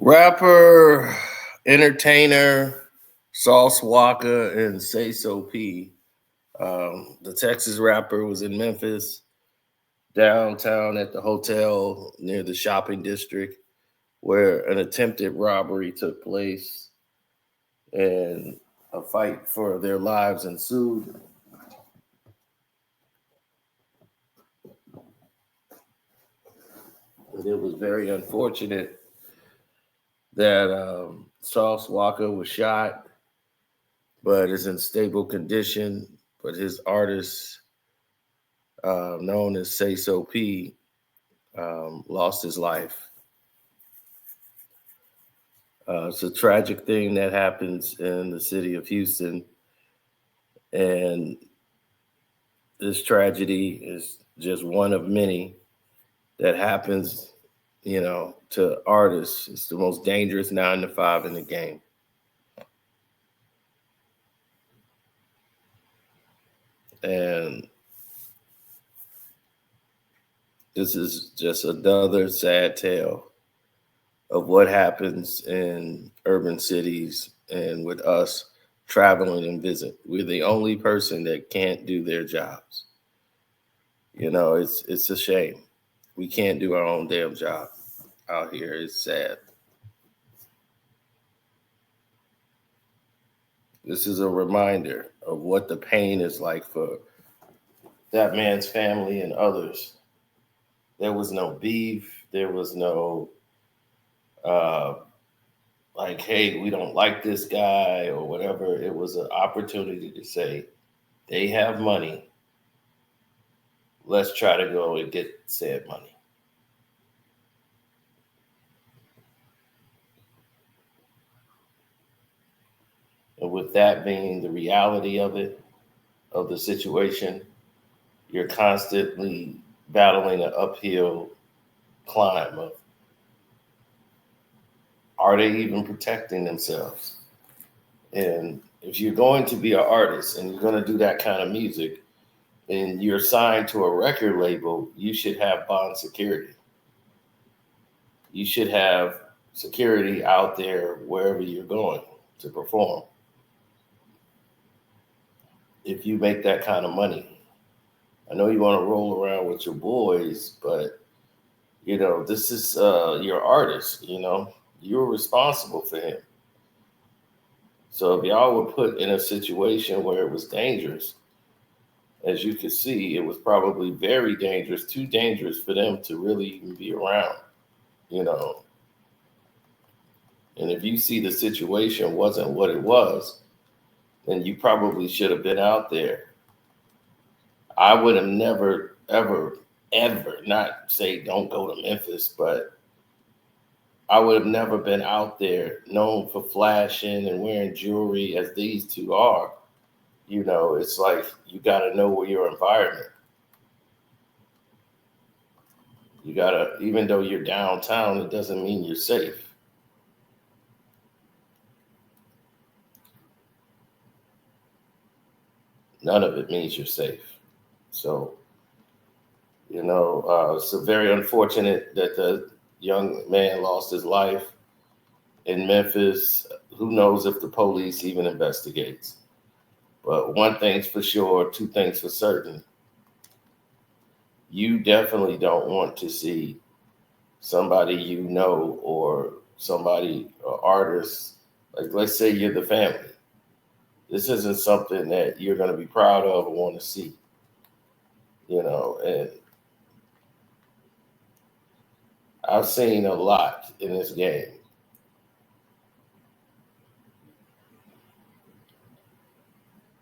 Rapper, entertainer, Sauce Walka, and Sayso P. The Texas rapper was in Memphis, downtown at the hotel near the shopping district, where an attempted robbery took place and a fight for their lives ensued. And it was very unfortunate that Sauce Walka was shot, but is in stable condition. But his artist, known as Sayso P, lost his life. It's a tragic thing that happens in the city of Houston, and this tragedy is just one of many that happens, to artists. It's the most dangerous 9 to 5 in the game. And this is just another sad tale of what happens in urban cities and with us traveling and visit. We're the only person that can't do their jobs. It's a shame. We can't do our own damn job out here. It's sad. This is a reminder of what the pain is like for that man's family and others. There was no beef. There was no uh, like, hey, we don't like this guy or whatever. It was an opportunity to say, they have money. Let's try to go and get said money. And with that being the reality of it, of the situation, you're constantly battling an uphill climb of, are they even protecting themselves? And if you're going to be an artist and you're going to do that kind of music and you're signed to a record label, you should have bond security. You should have security out there wherever you're going to perform. If you make that kind of money, I know you want to roll around with your boys, but this is your artist. You're responsible for him. So if y'all were put in a situation where it was dangerous, as you could see, it was probably very dangerous, too dangerous for them to really even be around, you know. And if you see the situation wasn't what it was, then you probably should have been out there. I would have never, ever, ever, not say don't go to Memphis, but I would have never been out there known for flashing and wearing jewelry as these two are. It's like you got to know your environment. You got to, even though you're downtown, it doesn't mean you're safe. None of it means you're safe. So, it's very unfortunate that the young man lost his life in Memphis. Who knows if the police even investigates? But one thing's for sure, two things for certain. You definitely don't want to see somebody or somebody, or artist, like let's say you're the family. This isn't something that you're going to be proud of or want to see, and I've seen a lot in this game.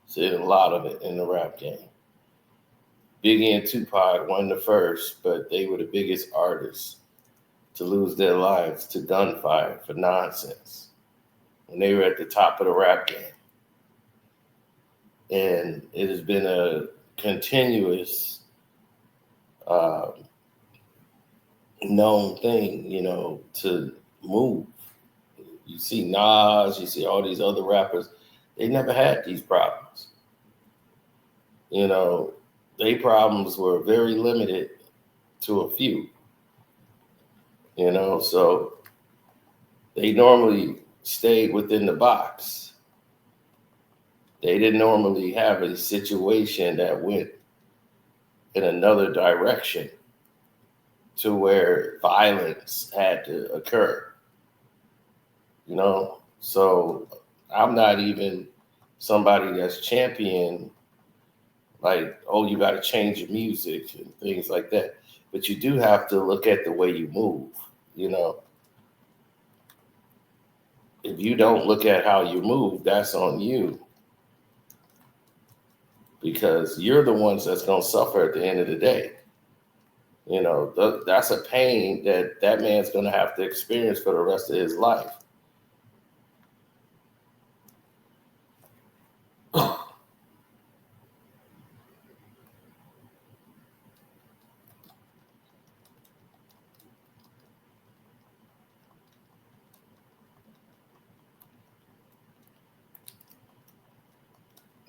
Seen a lot of it in the rap game. Biggie and Tupac won the first, but they were the biggest artists to lose their lives to gunfire for nonsense when they were at the top of the rap game. And it has been a continuous known thing, to move. You see Nas, you see all these other rappers, they never had these problems. Their problems were very limited to a few, so they normally stayed within the box. They didn't normally have a situation that went in another direction to where violence had to occur, you know? So I'm not even somebody that's champion, like, oh, you got to change your music and things like that. But you do have to look at the way you move, you know? If you don't look at how you move, that's on you, because you're the ones that's going to suffer at the end of the day. You know, that's a pain that that man's going to have to experience for the rest of his life.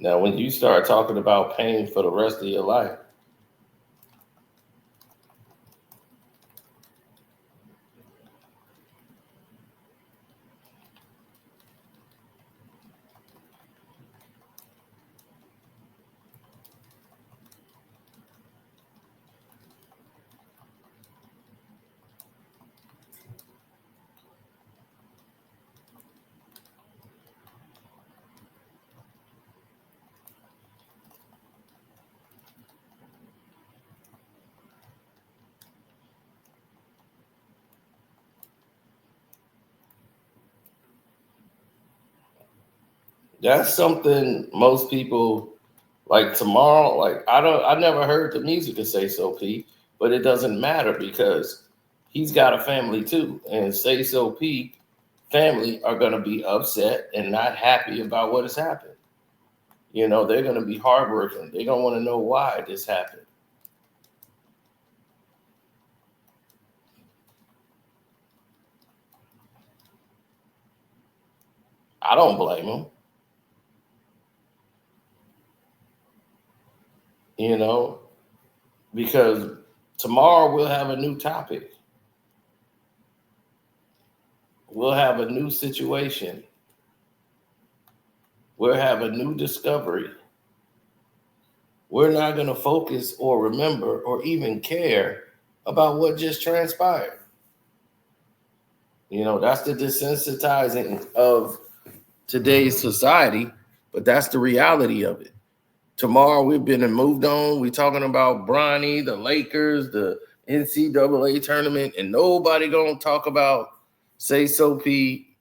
Now, when you start talking about pain for the rest of your life, that's something most people, like tomorrow, like I never heard the music of Sayso P, but it doesn't matter because he's got a family too. And Sayso P family are gonna be upset and not happy about what has happened. You know, they're gonna be heartbroken. They're gonna want to know why this happened. I don't blame them, you know, because tomorrow we'll have a new topic. We'll have a new situation. We'll have a new discovery. We're not going to focus or remember or even care about what just transpired. You know, that's the desensitizing of today's society, but that's the reality of it. Tomorrow we've been and moved on. We're talking about Bronny, the Lakers, the NCAA tournament, and nobody gonna talk about Sayso P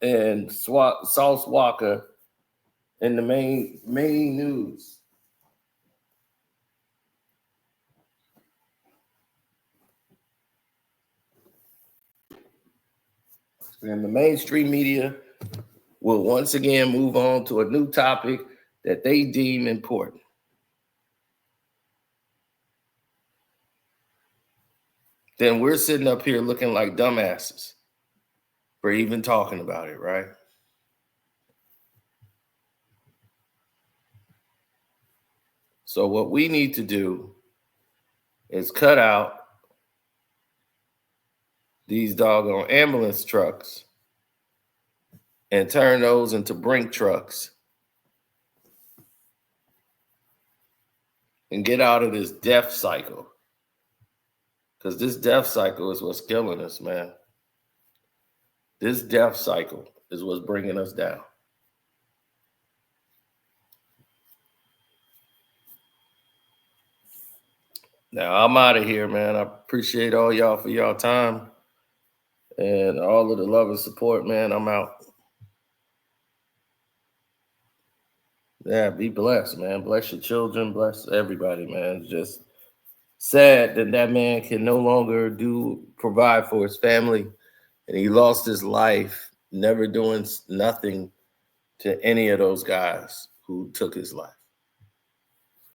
and Sauce Walka in the main news. And the mainstream media will once again move on to a new topic that they deem important. Then we're sitting up here looking like dumbasses for even talking about it, right? So what we need to do is cut out these doggone ambulance trucks and turn those into brink trucks and get out of this death cycle. Because this death cycle is what's killing us, man. This death cycle is what's bringing us down. Now, I'm out of here, man. I appreciate all y'all for y'all time and all of the love and support, man. I'm out. Yeah, be blessed, man. Bless your children. Bless everybody, man. It's just sad that that man can no longer provide for his family, and he lost his life never doing nothing to any of those guys who took his life.